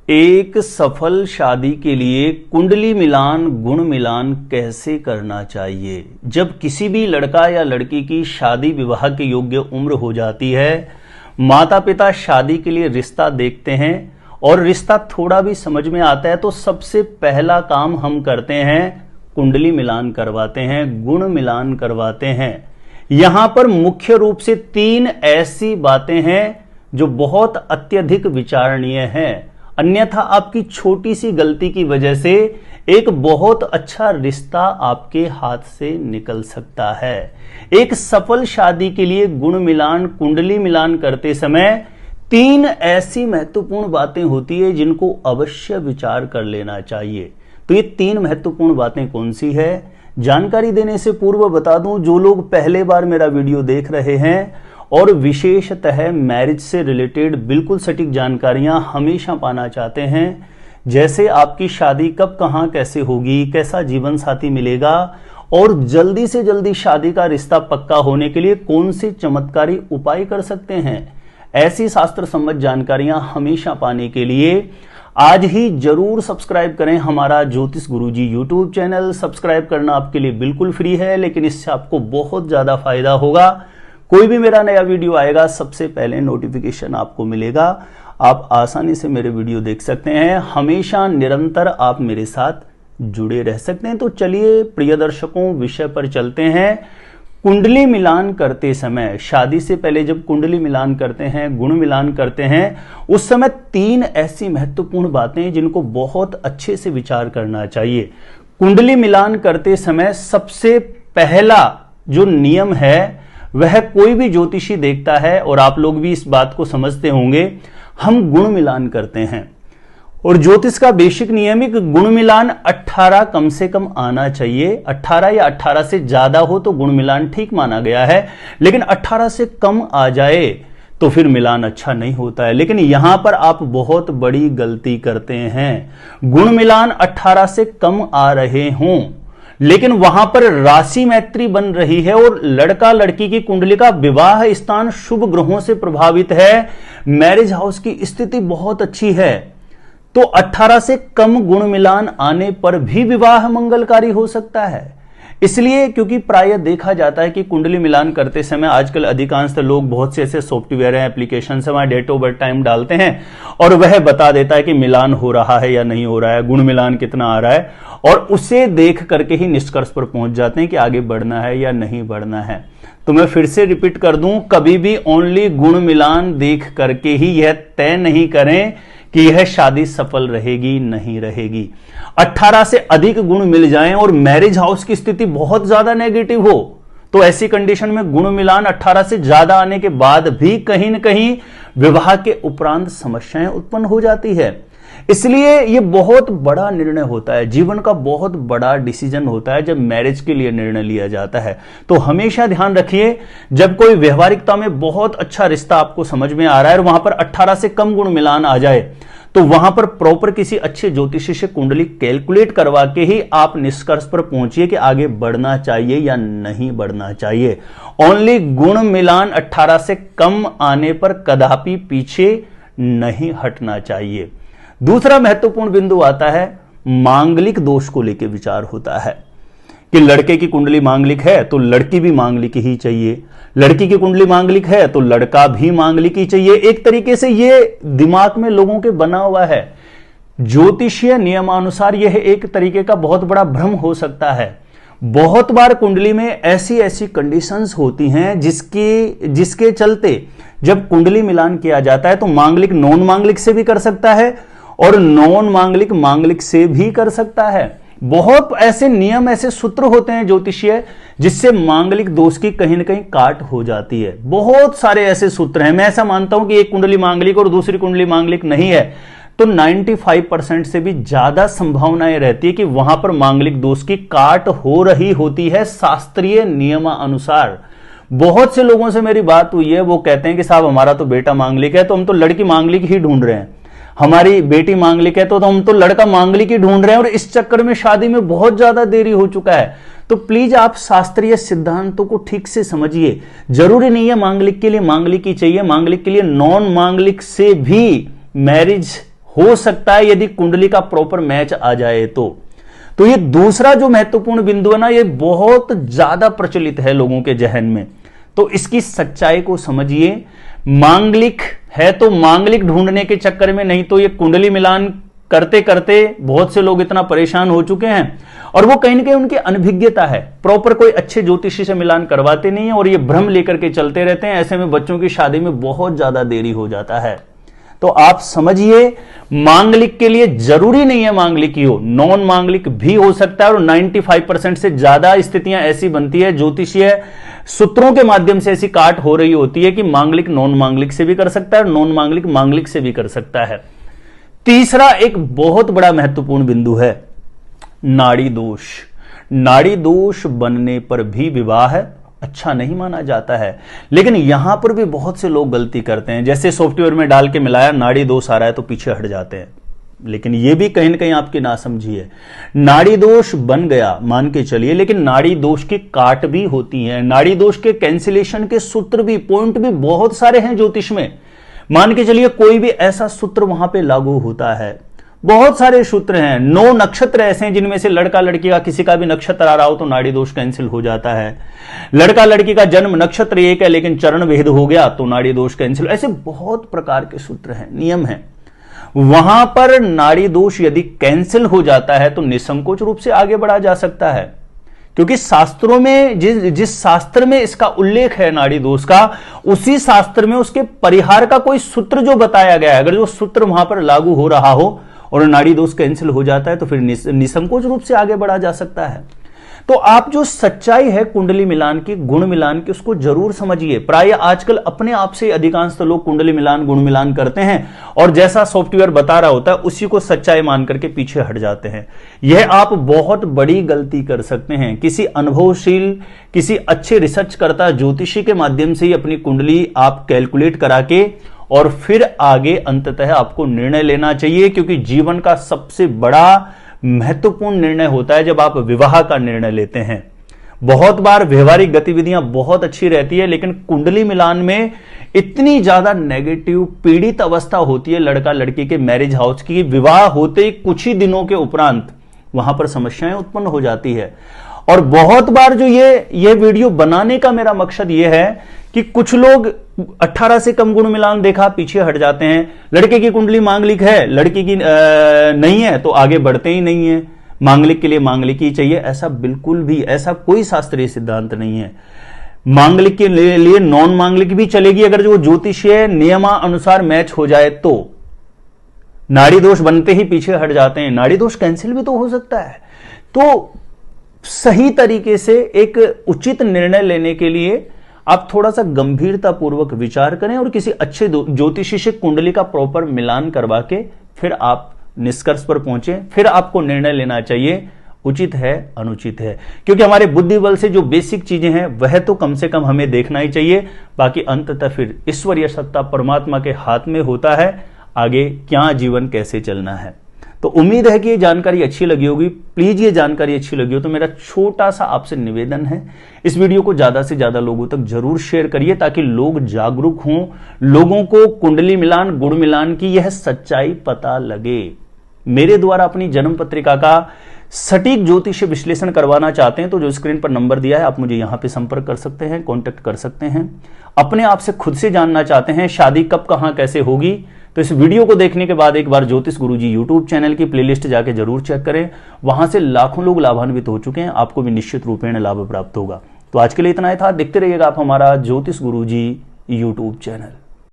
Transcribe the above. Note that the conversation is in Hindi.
एक सफल शादी के लिए कुंडली मिलान, गुण मिलान कैसे करना चाहिए। जब किसी भी लड़का या लड़की की शादी विवाह के योग्य उम्र हो जाती है, माता पिता शादी के लिए रिश्ता देखते हैं और रिश्ता थोड़ा भी समझ में आता है तो सबसे पहला काम हम करते हैं, कुंडली मिलान करवाते हैं, गुण मिलान करवाते हैं। यहां पर मुख्य रूप से 3 ऐसी बातें हैं जो बहुत अत्यधिक विचारणीय हैं, अन्यथा आपकी छोटी सी गलती की वजह से एक बहुत अच्छा रिश्ता आपके हाथ से निकल सकता है। एक सफल शादी के लिए गुण मिलान, कुंडली मिलान करते समय 3 ऐसी महत्वपूर्ण बातें होती है जिनको अवश्य विचार कर लेना चाहिए। तो ये 3 महत्वपूर्ण बातें कौन सी है, जानकारी देने से पूर्व बता दूं, जो लोग पहले बार मेरा वीडियो देख रहे हैं और विशेषतः मैरिज से रिलेटेड बिल्कुल सटीक जानकारियां हमेशा पाना चाहते हैं, जैसे आपकी शादी कब कहां कैसे होगी, कैसा जीवन साथी मिलेगा और जल्दी से जल्दी शादी का रिश्ता पक्का होने के लिए कौन से चमत्कारी उपाय कर सकते हैं, ऐसी शास्त्र सम्मत जानकारियां हमेशा पाने के लिए आज ही जरूर सब्सक्राइब करें हमारा ज्योतिष गुरुजी यूट्यूब चैनल। सब्सक्राइब करना आपके लिए बिल्कुल फ्री है, लेकिन इससे आपको बहुत ज्यादा फायदा होगा। कोई भी मेरा नया वीडियो आएगा सबसे पहले नोटिफिकेशन आपको मिलेगा। आप आसानी से मेरे वीडियो देख सकते हैं, हमेशा निरंतर आप मेरे साथ जुड़े रह सकते हैं। तो चलिए प्रिय दर्शकों, विषय पर चलते हैं। कुंडली मिलान करते समय, शादी से पहले जब कुंडली मिलान करते हैं, गुण मिलान करते हैं, उस समय 3 ऐसी महत्वपूर्ण बातें जिनको बहुत अच्छे से विचार करना चाहिए। कुंडली मिलान करते समय सबसे पहला जो नियम है वह कोई भी ज्योतिषी देखता है और आप लोग भी इस बात को समझते होंगे, हम गुण मिलान करते हैं और ज्योतिष का बेसिक नियम है कि गुण मिलान 18 कम से कम आना चाहिए। 18 या 18 से ज्यादा हो तो गुण मिलान ठीक माना गया है, लेकिन 18 से कम आ जाए तो फिर मिलान अच्छा नहीं होता है। लेकिन यहां पर आप बहुत बड़ी गलती करते हैं। गुण मिलान 18 से कम आ रहे हों लेकिन वहां पर राशि मैत्री बन रही है और लड़का लड़की की कुंडली का विवाह स्थान शुभ ग्रहों से प्रभावित है, मैरिज हाउस की स्थिति बहुत अच्छी है, तो 18 से कम गुण मिलान आने पर भी विवाह मंगलकारी हो सकता है। इसलिए क्योंकि प्रायः देखा जाता है कि कुंडली मिलान करते समय आजकल अधिकांश लोग बहुत से ऐसे सॉफ्टवेयर हैं, एप्लीकेशन से वहां डेट ऑफ बर्थ टाइम डालते हैं और वह बता देता है कि मिलान हो रहा है या नहीं हो रहा है, गुण मिलान कितना आ रहा है, और उसे देख करके ही निष्कर्ष पर पहुंच जाते हैं कि आगे बढ़ना है या नहीं बढ़ना है। तो मैं फिर से रिपीट कर दूं, कभी भी ओनली गुण मिलान देख करके ही यह तय नहीं करें कि यह शादी सफल रहेगी नहीं रहेगी। 18 से अधिक गुण मिल जाएं और मैरिज हाउस की स्थिति बहुत ज्यादा नेगेटिव हो तो ऐसी कंडीशन में गुण मिलान 18 से ज्यादा आने के बाद भी कहीं न कहीं विवाह के उपरांत समस्याएं उत्पन्न हो जाती है। इसलिए यह बहुत बड़ा निर्णय होता है, जीवन का बहुत बड़ा डिसीजन होता है जब मैरिज के लिए निर्णय लिया जाता है। तो हमेशा ध्यान रखिए, जब कोई व्यवहारिकता में बहुत अच्छा रिश्ता आपको समझ में आ रहा है और वहां पर 18 से कम गुण मिलान आ जाए तो वहां पर प्रॉपर किसी अच्छे ज्योतिषी से कुंडली कैलकुलेट करवा के ही आप निष्कर्ष पर पहुंचिए कि आगे बढ़ना चाहिए या नहीं बढ़ना चाहिए। ओनली गुण मिलान 18 से कम आने पर कदापि पीछे नहीं हटना चाहिए। दूसरा महत्वपूर्ण बिंदु आता है, मांगलिक दोष को लेकर विचार होता है कि लड़के की कुंडली मांगलिक है तो लड़की भी मांगलिक ही चाहिए, लड़की की कुंडली मांगलिक है तो लड़का भी मांगलिक ही चाहिए। एक तरीके से यह दिमाग में लोगों के बना हुआ है। ज्योतिषीय नियमानुसार यह एक तरीके का बहुत बड़ा भ्रम हो सकता है। बहुत बार कुंडली में ऐसी ऐसी कंडीशंस होती हैं जिसके चलते जब कुंडली मिलान किया जाता है तो मांगलिक नॉन मांगलिक से भी कर सकता है और नॉन मांगलिक मांगलिक से भी कर सकता है। बहुत ऐसे नियम, ऐसे सूत्र होते हैं ज्योतिषीय जिससे मांगलिक दोष की कहीं ना कहीं काट हो जाती है। बहुत सारे ऐसे सूत्र हैं। मैं ऐसा मानता हूं कि एक कुंडली मांगलिक और दूसरी कुंडली मांगलिक नहीं है तो 95% से भी ज्यादा संभावनाएं रहती है कि वहां पर मांगलिक दोष की काट हो रही होती है शास्त्रीय नियमानुसार। बहुत से लोगों से मेरी बात हुई है, वो कहते हैं कि साहब हमारा तो बेटा मांगलिक है तो हम तो लड़की मांगलिक ही ढूंढ रहे हैं, हमारी बेटी मांगलिक है तो हम तो लड़का मांगलिक ही ढूंढ रहे हैं और इस चक्कर में शादी में बहुत ज्यादा देरी हो चुका है। तो प्लीज आप शास्त्रीय सिद्धांतों को ठीक से समझिए। जरूरी नहीं है मांगलिक के लिए मांगलिक ही चाहिए, मांगलिक के लिए नॉन मांगलिक से भी मैरिज हो सकता है यदि कुंडली का प्रॉपर मैच आ जाए तो ये दूसरा जो महत्वपूर्ण बिंदु है ना, ये बहुत ज्यादा प्रचलित है लोगों के जहन में। तो इसकी सच्चाई को समझिए। मांगलिक है तो मांगलिक ढूंढने के चक्कर में, नहीं तो ये कुंडली मिलान करते करते बहुत से लोग इतना परेशान हो चुके हैं और वो कहीं ना कहीं उनकी अनभिज्ञता है, प्रॉपर कोई अच्छे ज्योतिषी से मिलान करवाते नहीं है और ये भ्रम लेकर के चलते रहते हैं। ऐसे में बच्चों की शादी में बहुत ज्यादा देरी हो जाता है। तो आप समझिए, मांगलिक के लिए जरूरी नहीं है मांगलिक ही हो, नॉन मांगलिक भी हो सकता है। और 95% से ज्यादा स्थितियां ऐसी बनती है, ज्योतिषीय सूत्रों के माध्यम से ऐसी काट हो रही होती है कि मांगलिक नॉन मांगलिक से भी कर सकता है और नॉन मांगलिक मांगलिक से भी कर सकता है। तीसरा एक बहुत बड़ा महत्वपूर्ण बिंदु है नाड़ी दोष। नाड़ी दोष बनने पर भी विवाह अच्छा नहीं माना जाता है, लेकिन यहां पर भी बहुत से लोग गलती करते हैं। जैसे सॉफ्टवेयर में डाल के मिलाया नाड़ी दोष आ रहा है तो पीछे हट जाते हैं, लेकिन यह भी कहीं ना कहीं आपकी नासमझी है। नाड़ी दोष बन गया मान के चलिए, लेकिन नाड़ी दोष की काट भी होती है। नाड़ी दोष के कैंसिलेशन के सूत्र भी, पॉइंट भी बहुत सारे हैं ज्योतिष में। मान के चलिए कोई भी ऐसा सूत्र वहां पे लागू होता है, बहुत सारे सूत्र हैं। 9 नक्षत्र ऐसे हैं जिनमें से लड़का लड़की का किसी का भी नक्षत्र आ रहा हो तो नाड़ी दोष कैंसिल हो जाता है। लड़का लड़की का जन्म नक्षत्र एक है लेकिन चरण भेद हो गया तो नाड़ी दोष कैंसिल। ऐसे बहुत प्रकार के सूत्र हैं, नियम हैं। वहां पर नाड़ी दोष यदि कैंसिल हो जाता है तो निसंकोच रूप से आगे बढ़ा जा सकता है, क्योंकि शास्त्रों में जिस शास्त्र में इसका उल्लेख है नाड़ी दोष का, उसी शास्त्र में उसके परिहार का कोई सूत्र जो बताया गया है, अगर जो सूत्र वहां पर लागू हो रहा हो और नाड़ी दोष कैंसिल हो जाता है तो फिर निसंकोच रूप से आगे बढ़ा जा सकता है। तो आप जो सच्चाई है कुंडली मिलान की, गुण मिलान की, उसको जरूर समझिए। प्राय आजकल अपने आप से अधिकांश लोग कुंडली मिलान गुण मिलान करते हैं और जैसा सॉफ्टवेयर बता रहा होता है उसी को सच्चाई मान करके पीछे हट जाते हैं। यह आप बहुत बड़ी गलती कर सकते हैं। किसी अनुभवशील, किसी अच्छे रिसर्च करता ज्योतिषी के माध्यम से ही अपनी कुंडली आप कैलकुलेट करा के और फिर आगे अंततः आपको निर्णय लेना चाहिए, क्योंकि जीवन का सबसे बड़ा महत्वपूर्ण निर्णय होता है जब आप विवाह का निर्णय लेते हैं। बहुत बार व्यवहारिक गतिविधियां बहुत अच्छी रहती है, लेकिन कुंडली मिलान में इतनी ज्यादा नेगेटिव पीड़ित अवस्था होती है लड़का लड़की के मैरिज हाउस की, विवाह होते ही कुछ ही दिनों के उपरांत वहां पर समस्याएं उत्पन्न हो जाती है। और बहुत बार जो ये वीडियो बनाने का मेरा मकसद ये है कि कुछ लोग 18 से कम गुण मिलान देखा पीछे हट जाते हैं। लड़के की कुंडली मांगलिक है, लड़की की नहीं है तो आगे बढ़ते ही नहीं है। मांगलिक के लिए मांगलिक ही चाहिए, ऐसा बिल्कुल भी, ऐसा कोई शास्त्रीय सिद्धांत नहीं है। मांगलिक के लिए नॉन मांगलिक भी चलेगी अगर जो ज्योतिषीय नियमानुसार मैच हो जाए तो। नाड़ी दोष बनते ही पीछे हट जाते हैं। नाड़ी दोष कैंसिल भी तो हो सकता है। तो सही तरीके से एक उचित निर्णय लेने के लिए आप थोड़ा सा गंभीरता पूर्वक विचार करें और किसी अच्छे ज्योतिषी से कुंडली का प्रॉपर मिलान करवा के फिर आप निष्कर्ष पर पहुंचे, फिर आपको निर्णय लेना चाहिए उचित है अनुचित है। क्योंकि हमारे बुद्धि बल से जो बेसिक चीजें हैं वह तो कम से कम हमें देखना ही चाहिए, बाकी अंततः फिर ईश्वरीय सत्ता परमात्मा के हाथ में होता है आगे क्या जीवन कैसे चलना है। तो उम्मीद है कि ये जानकारी अच्छी लगी होगी। प्लीज ये जानकारी अच्छी लगी हो तो मेरा छोटा सा आपसे निवेदन है, इस वीडियो को ज्यादा से ज्यादा लोगों तक जरूर शेयर करिए ताकि लोग जागरूक हों, लोगों को कुंडली मिलान गुण मिलान की यह सच्चाई पता लगे। मेरे द्वारा अपनी जन्म पत्रिका का सटीक ज्योतिष विश्लेषण करवाना चाहते हैं तो जो स्क्रीन पर नंबर दिया है आप मुझे यहां पे संपर्क कर सकते हैं, कांटेक्ट कर सकते हैं। अपने आप से खुद से जानना चाहते हैं शादी कब कहां कैसे होगी तो इस वीडियो को देखने के बाद एक बार ज्योतिष गुरुजी यूट्यूब चैनल की प्लेलिस्ट जाके जरूर चेक करें, वहां से लाखों लोग लाभान्वित हो चुके हैं, आपको भी निश्चित रूपेण लाभ प्राप्त होगा। तो आज के लिए इतना ही था, देखते रहिएगा आप हमारा ज्योतिष गुरुजी यूट्यूब चैनल।